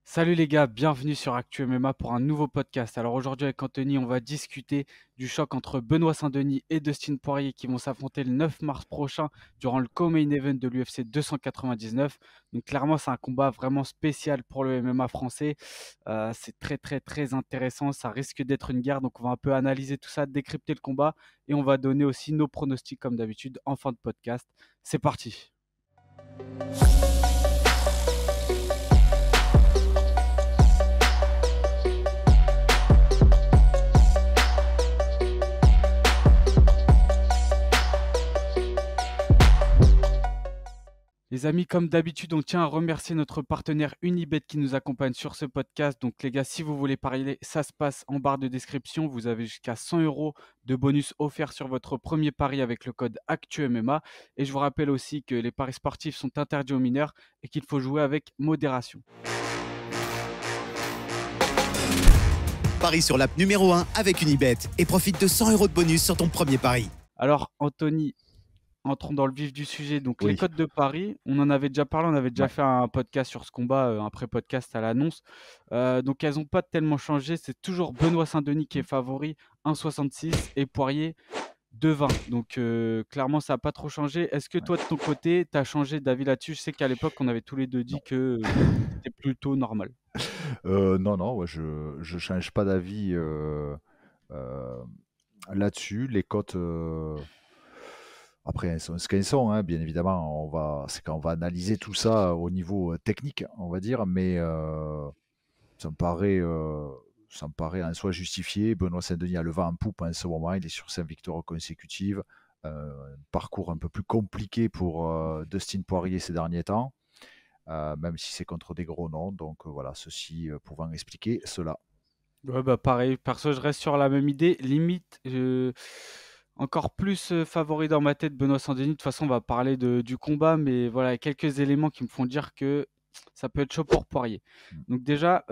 Salut les gars, bienvenue sur Actu MMA pour un nouveau podcast. Alors aujourd'hui avec Anthony, on va discuter du choc entre Benoît Saint-Denis et Dustin Poirier qui vont s'affronter le 9 mars prochain durant le co-main event de l'UFC 299. Donc clairement c'est un combat vraiment spécial pour le MMA français. C'est très très très intéressant, ça risque d'être une guerre. Donc on va un peu analyser tout ça, décrypter le combat et on va donner aussi nos pronostics comme d'habitude en fin de podcast. C'est parti. Les amis, comme d'habitude, on tient à remercier notre partenaire Unibet qui nous accompagne sur ce podcast. Donc les gars, si vous voulez parier, ça se passe en barre de description. Vous avez jusqu'à 100 euros de bonus offerts sur votre premier pari avec le code ActuMMA. Et je vous rappelle aussi que les paris sportifs sont interdits aux mineurs et qu'il faut jouer avec modération. Parie sur l'app numéro 1 avec Unibet et profite de 100 euros de bonus sur ton premier pari. Alors Anthony, entrons dans le vif du sujet. Donc, les Oui, cotes de Paris, on en avait déjà parlé, on avait déjà ouais. fait un podcast sur ce combat, un pré-podcast à l'annonce. Donc, elles n'ont pas tellement changé. C'est toujours Benoît Saint-Denis qui est favori, 1,66 et Poirier 2,20. Donc, clairement, ça n'a pas trop changé. Est-ce que Ouais. toi, de ton côté, tu as changé d'avis là-dessus? Je sais qu'à l'époque, on avait tous les deux dit Non. que c'était plutôt normal. Non, ouais, je change pas d'avis euh, là-dessus. Les cotes, après, elles sont ce qu'elles sont, hein, bien évidemment. C'est quand on va analyser tout ça au niveau technique, on va dire, mais ça me paraît, euh, ça me paraît en soi justifié. Benoît Saint-Denis a le vent en poupe en ce moment. Il est sur 5 victoires consécutives. Un parcours un peu plus compliqué pour Dustin Poirier ces derniers temps. Même si c'est contre des gros noms. Donc voilà, ceci pouvant expliquer cela. Ouais, bah pareil, perso, je reste sur la même idée. Limite, encore plus favori dans ma tête, Benoît Saint-Denis. De toute façon, on va parler du combat, mais voilà, il y a quelques éléments qui me font dire que ça peut être chaud pour Poirier. Mm. Donc déjà,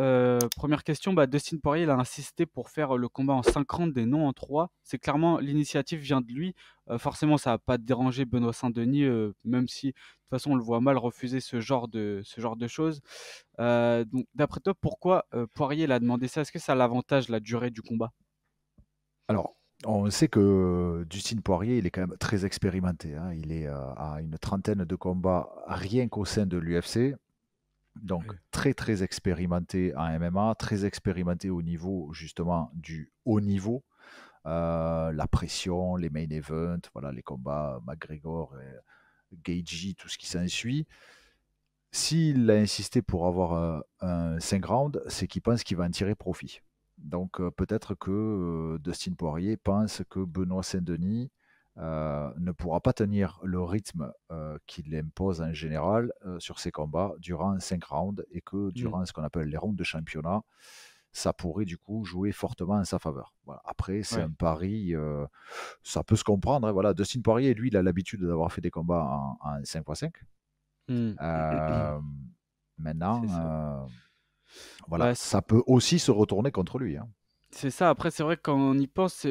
première question, bah, Dustin Poirier, il a insisté pour faire le combat en 5 rounds et non en 3. C'est clairement, l'initiative vient de lui. Forcément, ça va pas déranger Benoît Saint-Denis, même si de toute façon, on le voit mal refuser ce genre de choses. Donc, d'après toi, pourquoi Poirier l'a demandé ça? Est-ce que ça l'avantage la durée du combat? Alors, on sait que Dustin Poirier, il est quand même très expérimenté, hein. Il est à une trentaine de combats rien qu'au sein de l'UFC. Donc, Ouais. très, très expérimenté en MMA, très expérimenté au niveau, justement, du haut niveau. La pression, les main events, voilà, les combats McGregor, Gaethje, tout ce qui s'ensuit. S'il a insisté pour avoir un 5 rounds, c'est qu'il pense qu'il va en tirer profit. Donc peut-être que Dustin Poirier pense que Benoît Saint-Denis ne pourra pas tenir le rythme qu'il impose en général sur ses combats durant 5 rounds et que Hmm. durant ce qu'on appelle les rounds de championnat, ça pourrait du coup jouer fortement en sa faveur. Voilà. Après, c'est Ouais. un pari, ça peut se comprendre, hein. Voilà. Dustin Poirier, lui, il a l'habitude d'avoir fait des combats en 5x5. Hmm. Euh, Maintenant, C'est ça. voilà, Bah, ça peut aussi se retourner contre lui, hein. c'est ça. Après, c'est vrai que quand on y pense,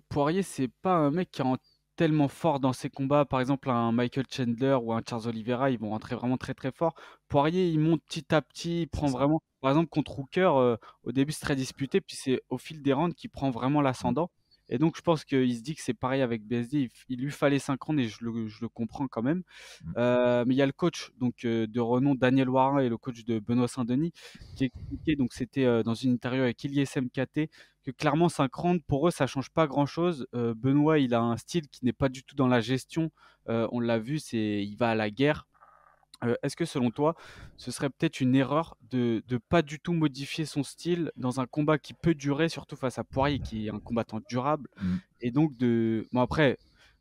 Poirier, c'est pas un mec qui rentre tellement fort dans ses combats. Par exemple, un Michael Chandler ou un Charles Oliveira, ils vont rentrer vraiment très très fort. Poirier, il monte petit à petit, il C'est prend ça. vraiment. Par exemple, contre Hooker, au début, c'est très disputé, puis c'est au fil des rounds qu'il prend vraiment Mm, l'ascendant. Et donc, je pense qu'il se dit que c'est pareil avec BSD. Il lui fallait 5 rounds et je le comprends quand même. mm. Mais il y a le coach donc, de renom Daniel Warin et le coach de Benoît Saint-Denis qui expliquait, donc c'était dans une interview avec Ilyes MKT, que clairement 5 rounds pour eux ça change pas grand-chose. Benoît il a un style qui n'est pas du tout dans la gestion. On l'a vu, il va à la guerre. Est-ce que selon toi, ce serait peut-être une erreur de pas du tout modifier son style dans un combat qui peut durer, surtout face à Poirier qui est un combattant durable, Mm. et donc bon après,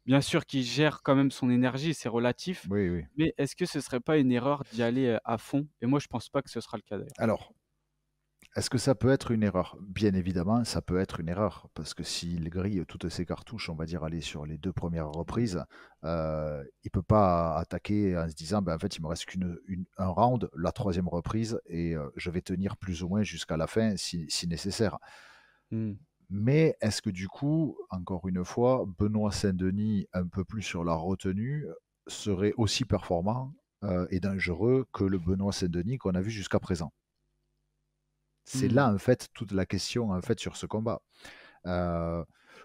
bien sûr qu'il gère quand même son énergie, c'est relatif, Oui, oui. mais est-ce que ce serait pas une erreur d'y aller à fond? Et moi je pense pas que ce sera le cas d'ailleurs. Alors, est-ce que ça peut être une erreur? Bien évidemment, ça peut être une erreur, parce que s'il grille toutes ses cartouches, on va dire, aller sur les 2 premières reprises, il peut pas attaquer en se disant, ben, en fait, il me reste un round, la troisième reprise, et je vais tenir plus ou moins jusqu'à la fin si nécessaire. Mmh. Mais est-ce que du coup, encore une fois, Benoît Saint-Denis, un peu plus sur la retenue, serait aussi performant et dangereux que le Benoît Saint-Denis qu'on a vu jusqu'à présent? C'est Hmm. là, en fait, toute la question, en fait, sur ce combat. Euh,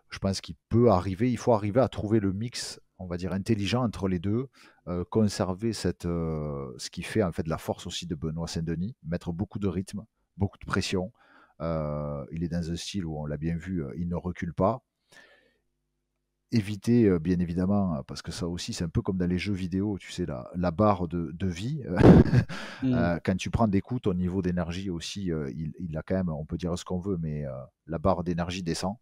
je pense qu'il peut arriver, il faut arriver à trouver le mix, on va dire, intelligent entre les deux, conserver ce qui fait, en fait, la force aussi de Benoît Saint-Denis, mettre beaucoup de rythme, beaucoup de pression. Il est dans un style où, on l'a bien vu, il ne recule pas. Éviter, bien évidemment, parce que ça aussi, c'est un peu comme dans les jeux vidéo, tu sais, la barre de vie. Hmm. Quand tu prends des coups, ton niveau d'énergie aussi, il a quand même, on peut dire ce qu'on veut, mais la barre d'énergie descend.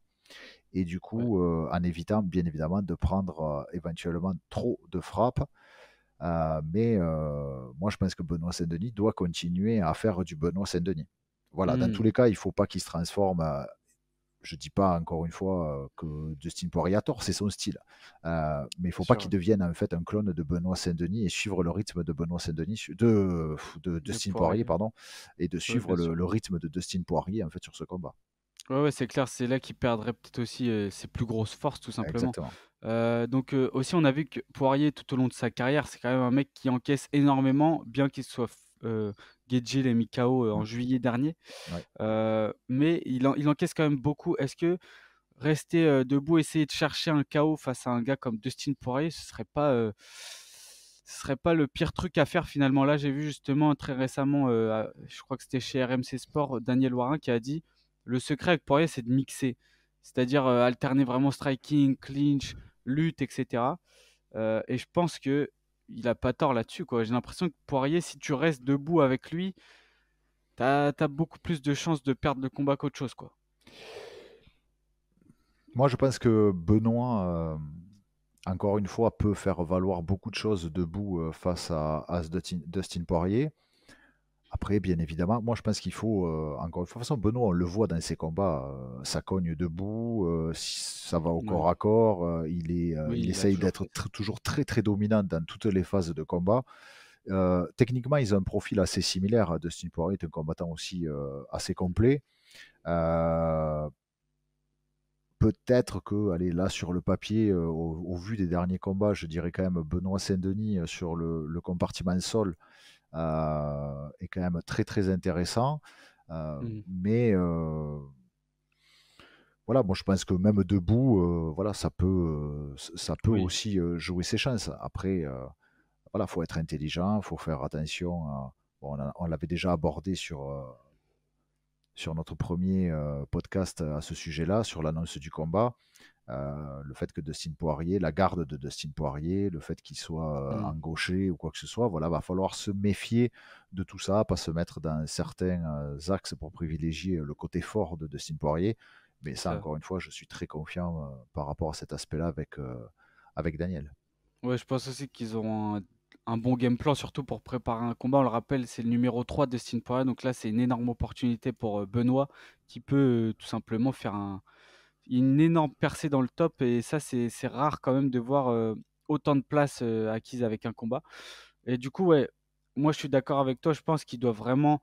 Et du Ouais. coup, en évitant, bien évidemment, de prendre éventuellement trop de frappes. Mais moi, je pense que Benoît Saint-Denis doit continuer à faire du Benoît Saint-Denis. Voilà, dans Hmm. tous les cas, il ne faut pas qu'il se transforme. Je dis pas encore une fois que Dustin Poirier a tort, c'est son style. Mais il Bien faut pas sûr, qu'il ouais. devienne en fait un clone de Benoît Saint-Denis et suivre le rythme de Benoît Saint-Denis, de De Dustin Poirier, Poirier. pardon, et de Ouais, suivre bien sûr. le rythme de Dustin Poirier en fait sur ce combat. Ouais, ouais, c'est clair, c'est là qu'il perdrait peut-être aussi ses plus grosses forces, tout simplement. Exactement. Donc, aussi, on a vu que Poirier, tout au long de sa carrière, c'est quand même un mec qui encaisse énormément, bien qu'il soit Guedjil et mis KO en Mm. juillet dernier. Ouais. Mais il encaisse quand même beaucoup. Est-ce que rester debout, essayer de chercher un KO face à un gars comme Dustin Poirier, ce serait pas le pire truc à faire finalement? Là, j'ai vu justement très récemment, je crois que c'était chez RMC Sport, Daniel Warin qui a dit le secret avec Poirier, c'est de mixer, c'est-à-dire alterner vraiment striking, clinch, lutte, etc. Et je pense que il a pas tort là-dessus, quoi. J'ai l'impression que Poirier, si tu restes debout avec lui, t'as beaucoup plus de chances de perdre le combat qu'autre chose, quoi. Moi, je pense que Benoît, encore une fois, peut faire valoir beaucoup de choses debout face à ce Dustin Poirier. Après, bien évidemment, moi je pense qu'il faut, encore une fois, de toute façon, Benoît, on le voit dans ses combats, ça cogne debout, ça va au Ouais. corps à corps, il Oui, il a essaye toujours d'être fait ça. toujours très très dominant dans toutes les phases de combat. Techniquement, ils ont un profil assez similaire. Dustin Poirier est un combattant aussi assez complet. Euh, Peut-être que, allez, là sur le papier, au vu des derniers combats, je dirais quand même Benoît Saint-Denis sur le compartiment sol est quand même très très intéressant. Mmh. Mais voilà, moi je pense que même debout, voilà, ça peut Oui, aussi jouer ses chances. Après, voilà, faut être intelligent, faut faire attention. Bon, on l'avait déjà abordé sur notre premier podcast à ce sujet-là, sur l'annonce du combat. Le fait que Dustin Poirier, la garde de Dustin Poirier, le fait qu'il soit mmh, engauché ou quoi que ce soit, voilà, va falloir se méfier de tout ça, pas se mettre dans certains axes pour privilégier le côté fort de Dustin Poirier. Mais c'est ça, ça. encore une fois, je suis très confiant par rapport à cet aspect-là avec Daniel. Ouais, je pense aussi qu'ils auront un bon game plan, surtout pour préparer un combat. On le rappelle, c'est le numéro 3 de Dustin Poirier, donc là, c'est une énorme opportunité pour, Benoît qui peut, tout simplement faire une énorme percée dans le top et ça, c'est rare quand même de voir, autant de place, acquise avec un combat et du coup, ouais, moi, je suis d'accord avec toi. Je pense qu'il doit vraiment.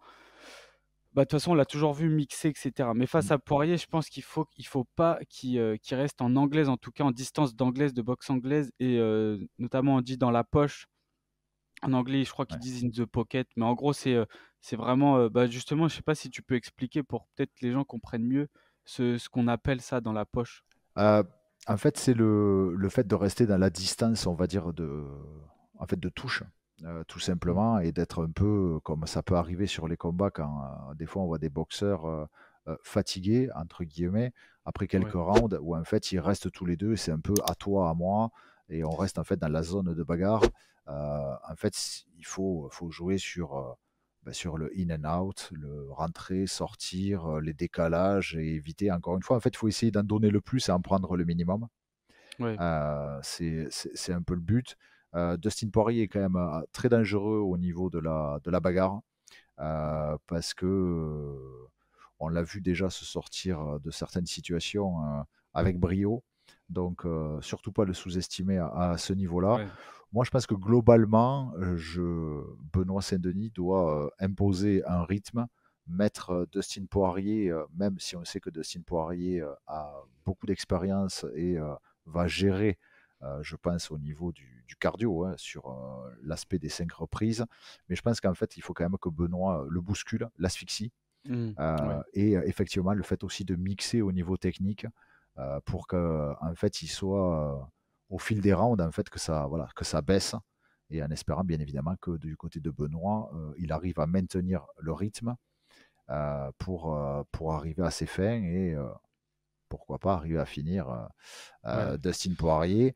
Bah, de toute façon, on l'a toujours vu mixer, et cetera. Mais face Mm. à Poirier, je pense qu'il faut pas qu'il reste en anglaise, en tout cas en distance d'anglaise, de boxe anglaise et notamment on dit dans la poche. En anglais, je crois qu'ils Ouais. disent in the pocket, mais en gros, c'est vraiment, bah, justement, je sais pas si tu peux expliquer pour peut-être que les gens comprennent mieux ce qu'on appelle ça dans la poche? Euh, En fait, c'est le fait de rester dans la distance, on va dire, en fait, de touche, tout Mmh. simplement, et d'être un peu comme ça peut arriver sur les combats quand des fois on voit des boxeurs fatigués, entre guillemets, après quelques Ouais, rounds, où en fait ils restent tous les deux, c'est un peu à toi, à moi, et on c'est ça. reste en fait dans la zone de bagarre. En fait, faut jouer sur le in and out, le rentrer, sortir, les décalages et éviter, encore une fois, en fait, il faut essayer d'en donner le plus et en prendre le minimum. Ouais, C'est un peu le but. Dustin Poirier est quand même très dangereux au niveau de la bagarre parce que on l'a vu déjà se sortir de certaines situations avec brio. Donc, surtout pas le sous-estimer à ce niveau-là. ouais. Moi, je pense que globalement, Benoît Saint-Denis doit imposer un rythme, mettre Dustin Poirier, même si on sait que Dustin Poirier a beaucoup d'expérience et va gérer, je pense, au niveau du cardio, hein, sur l'aspect des 5 reprises. Mais je pense qu'en fait, il faut quand même que Benoît le bouscule, l'asphyxie. Ouais, Et effectivement, le fait aussi de mixer au niveau technique pour que, en fait, il soit au fil des rounds, en fait, voilà, que ça baisse. Et en espérant, bien évidemment, que du côté de Benoît, il arrive à maintenir le rythme pour arriver à ses fins et pourquoi pas arriver à finir ouais, Dustin Poirier.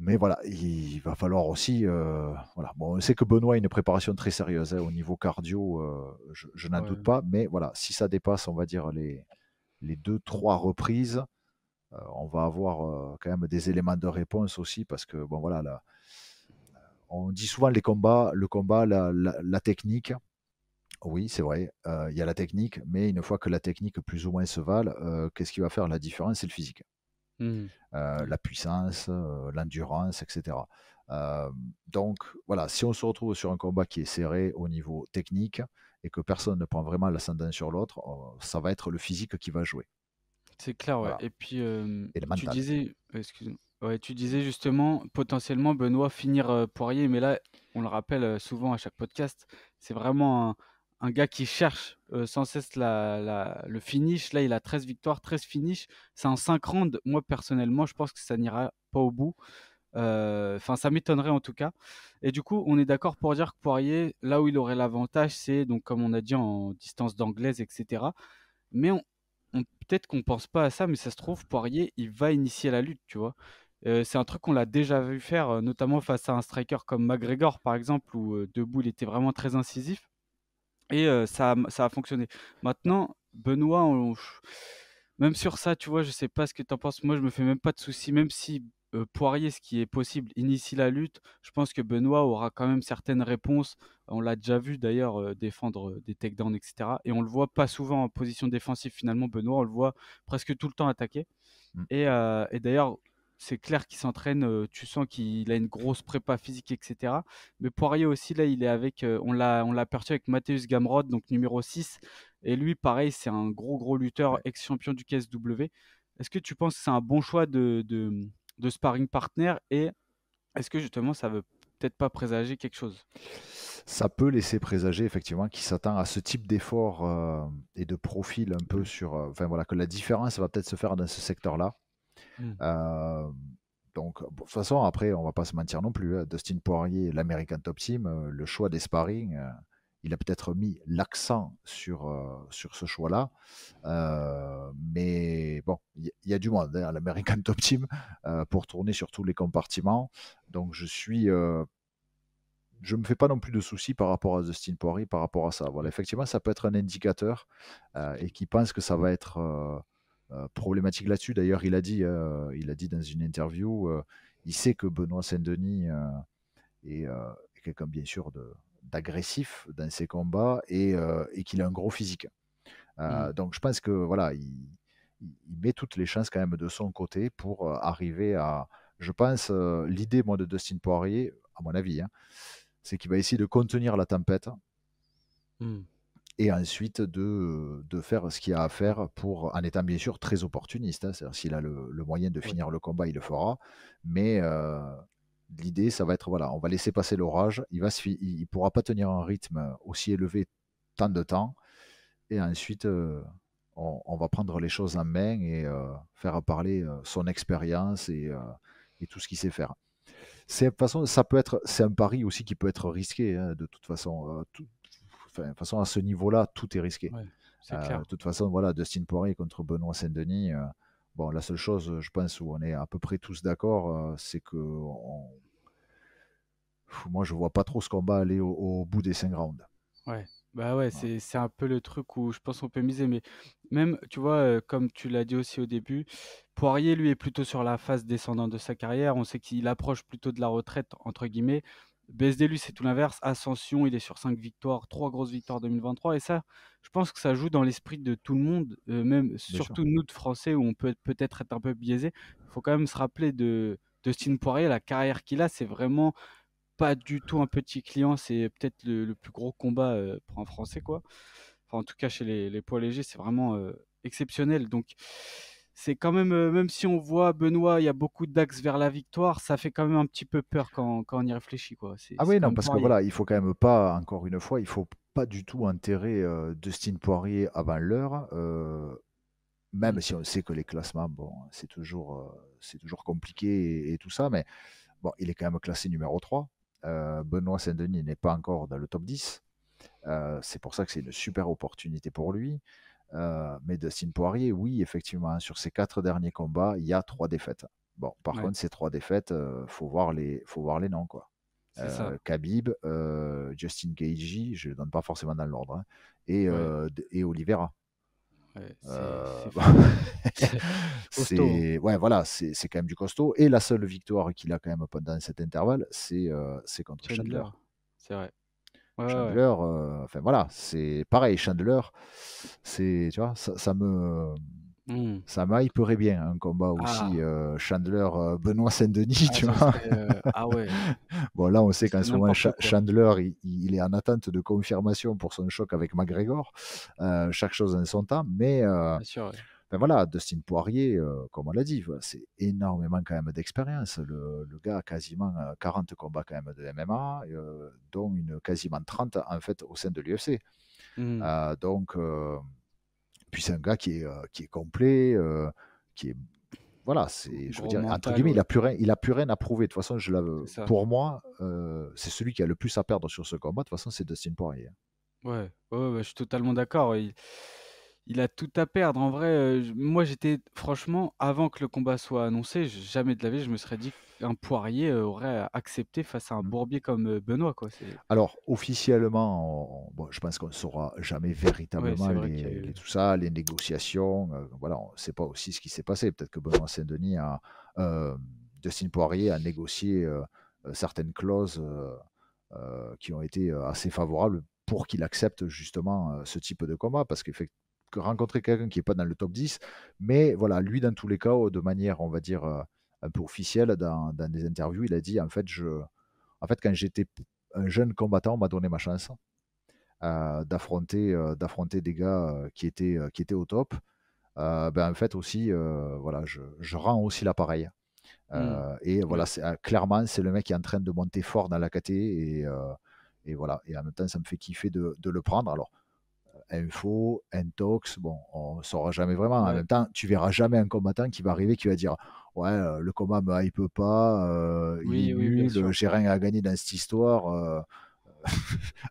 Mais voilà, il va falloir aussi. Voilà. Bon, on sait que Benoît a une préparation très sérieuse au niveau cardio, je n'en doute ouais, pas. Mais voilà, si ça dépasse, on va dire, les deux, trois reprises, on va avoir quand même des éléments de réponse aussi. Parce que, bon, voilà, là, on dit souvent le combat, la technique. Oui, c'est vrai, il y a la technique, mais une fois que la technique plus ou moins se vale, qu'est-ce qui va faire la différence? C'est le physique. ouais. La puissance, l'endurance, etc. Euh, donc voilà, si on se retrouve sur un combat qui est serré au niveau technique et que personne ne prend vraiment l'ascendant sur l'autre, ça va être le physique qui va jouer. C'est clair, ouais. Voilà. Et puis, Et le tu mental. disais, excuse-moi, ouais, tu disais justement potentiellement Benoît finir Poirier, mais là, on le rappelle souvent à chaque podcast, c'est vraiment un gars qui cherche sans cesse le finish. Là, il a 13 victoires, 13 finishes. C'est en 5 rounds. Moi, personnellement, je pense que ça n'ira pas au bout. Enfin, ça m'étonnerait en tout cas. Et du coup, on est d'accord pour dire que Poirier, là où il aurait l'avantage, c'est donc comme on a dit en distance d'anglaise, etc. Mais peut-être qu'on pense pas à ça, mais ça se trouve, Poirier, il va initier la lutte, tu vois. C'est un truc qu'on l'a déjà vu faire, notamment face à un striker comme McGregor, par exemple, où debout, il était vraiment très incisif. Et ça a fonctionné. Maintenant, Benoît, même sur ça, tu vois, je sais pas ce que tu en penses. Moi, je me fais même pas de soucis, même si Poirier, ce qui est possible, initie la lutte. Je pense que Benoît aura quand même certaines réponses. On l'a déjà vu d'ailleurs défendre des takedowns, etc. Et on le voit pas souvent en position défensive finalement. Benoît, on le voit presque tout le temps attaquer. Mm. Et d'ailleurs, c'est clair qu'il s'entraîne, tu sens qu'il a une grosse prépa physique, etc. Mais Poirier aussi, là, il est avec, on l'a aperçu avec Mateusz Gamrot, donc numéro 6. Et lui, pareil, c'est un gros lutteur, Ouais. ex-champion du KSW. Est-ce que tu penses que c'est un bon choix de sparring partner? Et est-ce que justement, ça veut peut-être pas présager quelque chose? Ça peut laisser présager effectivement qu'il s'attend à ce type d'effort et de profil un peu sur. Enfin voilà, que la différence va peut-être se faire dans ce secteur-là. Mm. Euh, donc, de toute façon, après, on va pas se mentir non plus, hein. Dustin Poirier, l'American Top Team, le choix des sparring, il a peut-être mis l'accent sur ce choix-là. Mais bon, il y a du monde hein, à l'American Top Team pour tourner sur tous les compartiments. Donc, je me fais pas non plus de soucis par rapport à Dustin Poirier, par rapport à ça. Voilà, effectivement, ça peut être un indicateur et qui pense que ça va être problématique là-dessus. D'ailleurs, il a dit dans une interview, il sait que Benoît Saint-Denis est quelqu'un bien sûr d'agressif dans ses combats et qu'il a un gros physique. Mm. Donc, je pense que voilà, il met toutes les chances quand même de son côté pour arriver à. Je pense, l'idée moi de Dustin Poirier, à mon avis, hein, c'est qu'il va essayer de contenir la tempête Mm. et ensuite de faire ce qu'il y a à faire pour, en étant bien sûr très opportuniste. Hein. C'est-à-dire s'il a le moyen de Ouais. finir le combat, il le fera. Mais l'idée, ça va être, voilà, on va laisser passer l'orage. Il ne pourra pas tenir un rythme aussi élevé tant de temps. Et ensuite, on va prendre les choses en main et faire parler son expérience et tout ce qu'il sait faire. C'est, de toute façon, c'est un pari aussi qui peut être risqué, hein, de toute façon. Enfin, de toute façon, à ce niveau-là, tout est risqué. Ouais, c'est clair. De toute façon, voilà, Dustin Poirier contre Benoît Saint-Denis. Bon, la seule chose, je pense, où on est à peu près tous d'accord, c'est que moi, je vois pas trop ce combat aller au bout des 5 rounds. Ouais, bah ouais, Voilà. c'est un peu le truc où je pense qu'on peut miser, mais même, tu vois, comme tu l'as dit aussi au début, Poirier, lui, est plutôt sur la phase descendante de sa carrière. On sait qu'il approche plutôt de la retraite, entre guillemets. BSD, lui, c'est tout l'inverse. Ascension, il est sur 5 victoires, 3 grosses victoires 2023. Et ça, je pense que ça joue dans l'esprit de tout le monde, même Bien sûr. surtout nous, de Français, où on peut peut-être être un peu biaisé. Il faut quand même se rappeler de Stine Poirier, la carrière qu'il a, c'est vraiment pas du tout un petit client, c'est peut-être le plus gros combat pour un Français, quoi. Enfin, en tout cas, chez les poids légers, c'est vraiment exceptionnel. Donc, c'est quand même, même si on voit Benoît, il y a beaucoup d'axes vers la victoire, ça fait quand même un petit peu peur quand on y réfléchit, quoi. Ah C'est oui, quand non, même parce que Poirier. voilà, il faut quand même pas, encore une fois, il faut pas du tout enterrer Dustin Poirier avant l'heure, Mmh. même si on sait que les classements, bon, c'est toujours compliqué et tout ça, mais bon, il est quand même classé numéro 3. Benoît Saint-Denis n'est pas encore dans le top 10. C'est pour ça que c'est une super opportunité pour lui. Mais Dustin Poirier, oui, effectivement, sur ses 4 derniers combats, il y a 3 défaites. Bon, par Ouais, contre, ces 3 défaites, faut voir les noms, quoi. c'est ça. Khabib, Justin Gaethje, je ne les donne pas forcément dans l'ordre, hein, et, Ouais, et Oliveira. ouais, Euh, c'est fou. C'est costaud, hein. ouais, voilà, c'est quand même du costaud. Et la seule victoire qu'il a quand même pendant cet intervalle, c'est contre Chandler. Chandler, c'est vrai. Ouais, ouais, ouais. Chandler, enfin voilà, c'est pareil, Chandler, c'est, tu vois, Mmh. ça m'hyperait bien un combat aussi, Ah! Chandler, Benoît Saint-Denis, Ah, tu ça vois. serait, ah ouais, Bon, là, on ce sait qu'en serait ce moment, n'importe quoi. Chandler, il est en attente de confirmation pour son choc avec McGregor. Chaque chose en son temps, mais Bien sûr, ouais. ben voilà, Dustin Poirier, comme on l'a dit, voilà, c'est énormément quand même d'expérience. Le gars a quasiment 40 combats quand même de MMA, dont quasiment 30 en fait au sein de l'UFC. Mmh. Donc, puis c'est un gars qui est complet, qui est voilà, je veux Gros dire, entre mental, guillemets, ouais, il a plus rien à prouver. De toute façon, c'est ça. pour moi, c'est celui qui a le plus à perdre sur ce combat. De toute façon, c'est Dustin Poirier. Ouais, ouais, ouais, je suis totalement d'accord. Il a tout à perdre. En vrai, moi, j'étais franchement, avant que le combat soit annoncé, jamais de la vie, je me serais dit qu'un Poirier aurait accepté face à un Mm. bourbier comme Benoît, quoi. Alors, officiellement, bon, je pense qu'on ne saura jamais Ouais, véritablement c'est vrai qu'il y a eu. tout ça, les négociations. Voilà, on ne sait pas aussi ce qui s'est passé. Peut-être que Benoît Saint-Denis euh, Dustin Poirier a négocié certaines clauses qui ont été assez favorables pour qu'il accepte justement ce type de combat. Parce que rencontrer quelqu'un qui n'est pas dans le top 10, mais voilà, lui, dans tous les cas, de manière, on va dire, un peu officielle, dans des interviews, il a dit en fait, quand j'étais un jeune combattant, on m'a donné ma chance d'affronter des gars qui étaient au top. Ben, en fait aussi, voilà, je rends aussi l'appareil. Mmh. Et voilà, Ouais, clairement, c'est le mec qui est en train de monter fort dans la KT et voilà. Et en même temps, ça me fait kiffer de le prendre. Alors, info, intox, bon, on ne saura jamais vraiment. En ouais. même temps, tu verras jamais un combattant qui va arriver, qui va dire ouais, le combat me hype pas, il est Oui, oui, bien nul, sûr. j'ai rien à gagner dans cette histoire.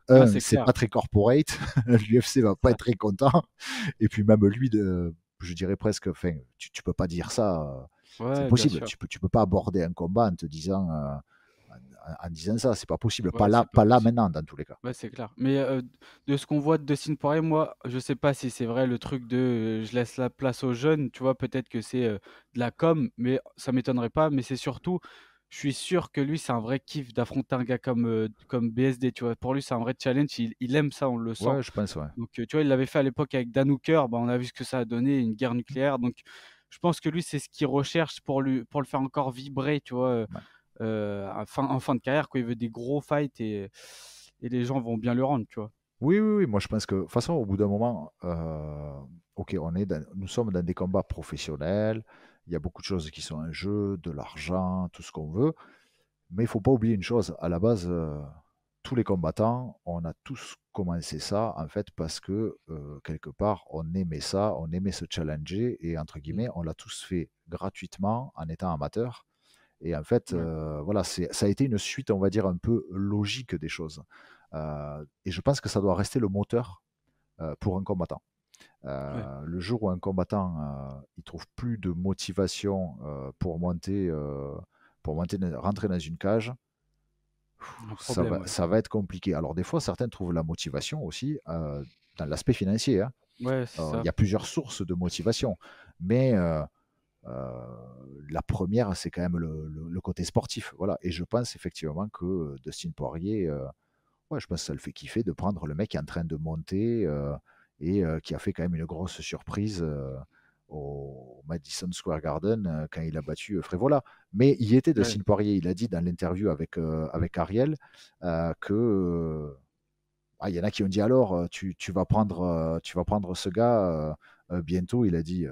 Ah, Un, c'est c'est clair. pas très corporate, l'UFC va pas être très content. Et puis même lui, je dirais presque, enfin, tu peux pas dire ça. C'est Ouais, bien impossible. sûr. Tu peux pas aborder un combat en te disant, en disant ça. C'est pas possible. Ouais, c'est pas Pas là possible. maintenant, dans tous les cas. Ouais, c'est clair. Mais de ce qu'on voit de Dustin Poirier, moi, je sais pas si c'est vrai le truc de je laisse la place aux jeunes, tu vois, peut-être que c'est de la com, mais ça m'étonnerait pas. Mais c'est surtout, je suis sûr que lui, c'est un vrai kiff d'affronter un gars comme BSD, tu vois. Pour lui, c'est un vrai challenge. Il aime ça, on le sent. Ouais, je pense, ouais. Donc, tu vois, il l'avait fait à l'époque avec Dan Hooker, bah, on a vu ce que ça a donné, une guerre nucléaire. Donc, je pense que lui, c'est ce qu'il recherche pour le faire encore vibrer, tu vois, Ouais. en fin de carrière, quoi. Il veut des gros fights et les gens vont bien le rendre, tu vois. Oui, oui, oui. Moi, je pense que, de toute façon, au bout d'un moment, ok, nous sommes dans des combats professionnels. Il y a beaucoup de choses qui sont en jeu, de l'argent, tout ce qu'on veut. Mais il faut pas oublier une chose. À la base, tous les combattants, on a tous commencé ça, en fait, parce que, quelque part, on aimait ça, on aimait se challenger, et entre Mmh. guillemets, on l'a tous fait gratuitement en étant amateur. Et en fait, Ouais, voilà, ça a été une suite, on va dire, un peu logique des choses. Et je pense que ça doit rester le moteur pour un combattant. ouais, Le jour où un combattant il trouve plus de motivation rentrer dans une cage, un problème, ouais. ça va être compliqué. Alors des fois, certains trouvent la motivation aussi dans l'aspect financier, hein. Ouais, c'est Il ça. y a plusieurs sources de motivation, mais euh, la première, c'est quand même le côté sportif. Voilà. Et je pense effectivement que Dustin Poirier, ouais, je pense que ça le fait kiffer de prendre le mec qui est en train de monter et qui a fait quand même une grosse surprise au Madison Square Garden quand il a battu Frévola. Mais il y était Ouais, Dustin Poirier. Il a dit dans l'interview avec Ariel que il y en a qui ont dit alors tu vas prendre ce gars bientôt. Il a dit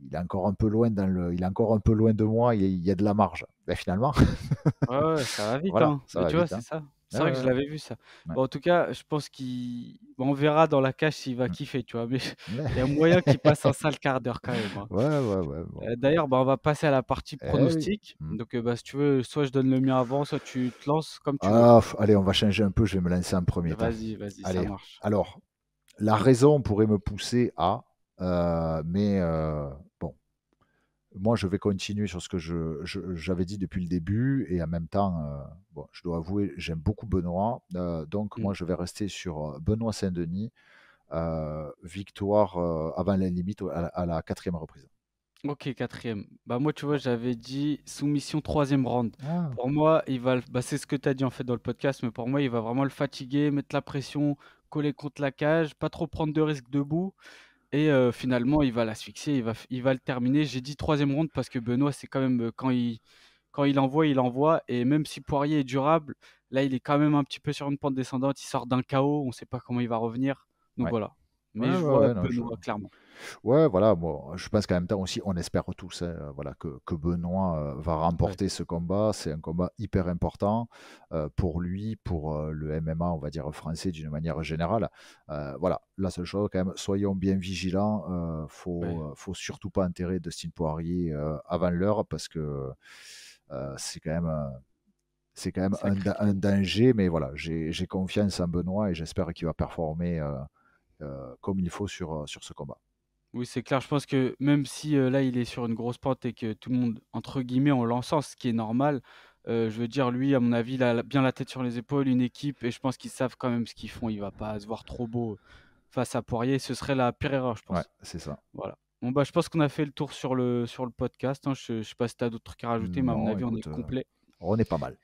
il est encore un peu loin il est encore un peu loin de moi, il y a de la marge. Ben, finalement, Ouais, ouais, ça va vite, voilà, hein. ça Mais va tu vois, vite, c'est hein. ça. C'est Ouais, vrai ouais, que je ouais. l'avais vu ça. Ouais. Bon, en tout cas, je pense qu'il bon, on verra dans la cage s'il va Mmh. kiffer, tu vois? Mais Ouais. il y a moyen qu'il passe un sale quart d'heure quand même, hein. Ouais, ouais, ouais, bon. D'ailleurs, bah, on va passer à la partie Eh oui. pronostic. Mmh. Donc, bah, si tu veux, soit je donne le mien avant, soit tu te lances comme tu veux. Ah, allez, on va changer un peu, je vais me lancer en premier temps. Vas-y, vas-y, ça Allez, marche. alors, la raison pourrait me pousser à, mais bon, moi, je vais continuer sur ce que j'avais dit depuis le début et en même temps, bon, je dois avouer, j'aime beaucoup Benoît, donc Mmh. moi, je vais rester sur Benoît Saint-Denis, victoire avant la limite à la 4e reprise. OK, 4e. Bah, moi, tu vois, j'avais dit soumission 3e round. Ah, Pour moi, il va bah, c'est ce que tu as dit, en fait, dans le podcast, mais pour moi, il va vraiment le fatiguer, mettre la pression, coller contre la cage, pas trop prendre de risques debout et finalement, il va l'asphyxier, il va le terminer. J'ai dit 3e round parce que Benoît, c'est quand même, quand il envoie et même si Poirier est durable, là, il est quand même un petit peu sur une pente descendante. Il sort d'un KO, on ne sait pas comment il va revenir, donc ouais. voilà. Ouais, Mais je ouais, vois ouais, non, Benoît, clairement. ouais, voilà, moi, je pense qu'en même temps aussi, on espère tous, hein, voilà, que Benoît va Ouais, remporter ce combat. C'est un combat hyper important pour lui, pour le MMA, on va dire français d'une manière générale. Voilà, la seule chose, quand même, soyons bien vigilants. ouais, Faut surtout pas enterrer Dustin Poirier avant l'heure parce que c'est quand même. C'est quand même un sacré. danger, mais voilà, j'ai confiance en Benoît et j'espère qu'il va performer comme il faut sur ce combat. Oui, c'est clair. Je pense que même si, là, il est sur une grosse pente et que tout le monde, entre guillemets, «on l'encense», ce qui est normal, je veux dire, lui, à mon avis, il a bien la tête sur les épaules, une équipe et je pense qu'ils savent quand même ce qu'ils font. Il va pas se voir trop beau face à Poirier. Ce serait la pire erreur, je Ouais, pense. c'est ça. Voilà. Bon, bah, je pense qu'on a fait le tour sur le podcast, hein. Je sais pas si tu as d'autres trucs à rajouter, mais à mon Non, avis, on est écoute, complet. on est pas mal.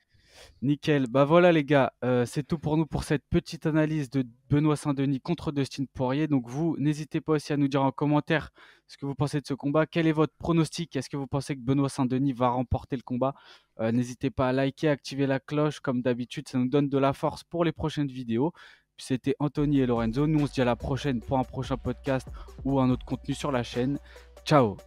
Nickel. Bah voilà les gars, c'est tout pour nous pour cette petite analyse de Benoît Saint-Denis contre Dustin Poirier. Donc vous, n'hésitez pas aussi à nous dire en commentaire ce que vous pensez de ce combat. Quel est votre pronostic? Est-ce que vous pensez que Benoît Saint-Denis va remporter le combat? N'hésitez pas à liker, activer la cloche comme d'habitude, ça nous donne de la force pour les prochaines vidéos. C'était Anthony et Lorenzo. Nous on se dit à la prochaine pour un prochain podcast ou un autre contenu sur la chaîne. Ciao!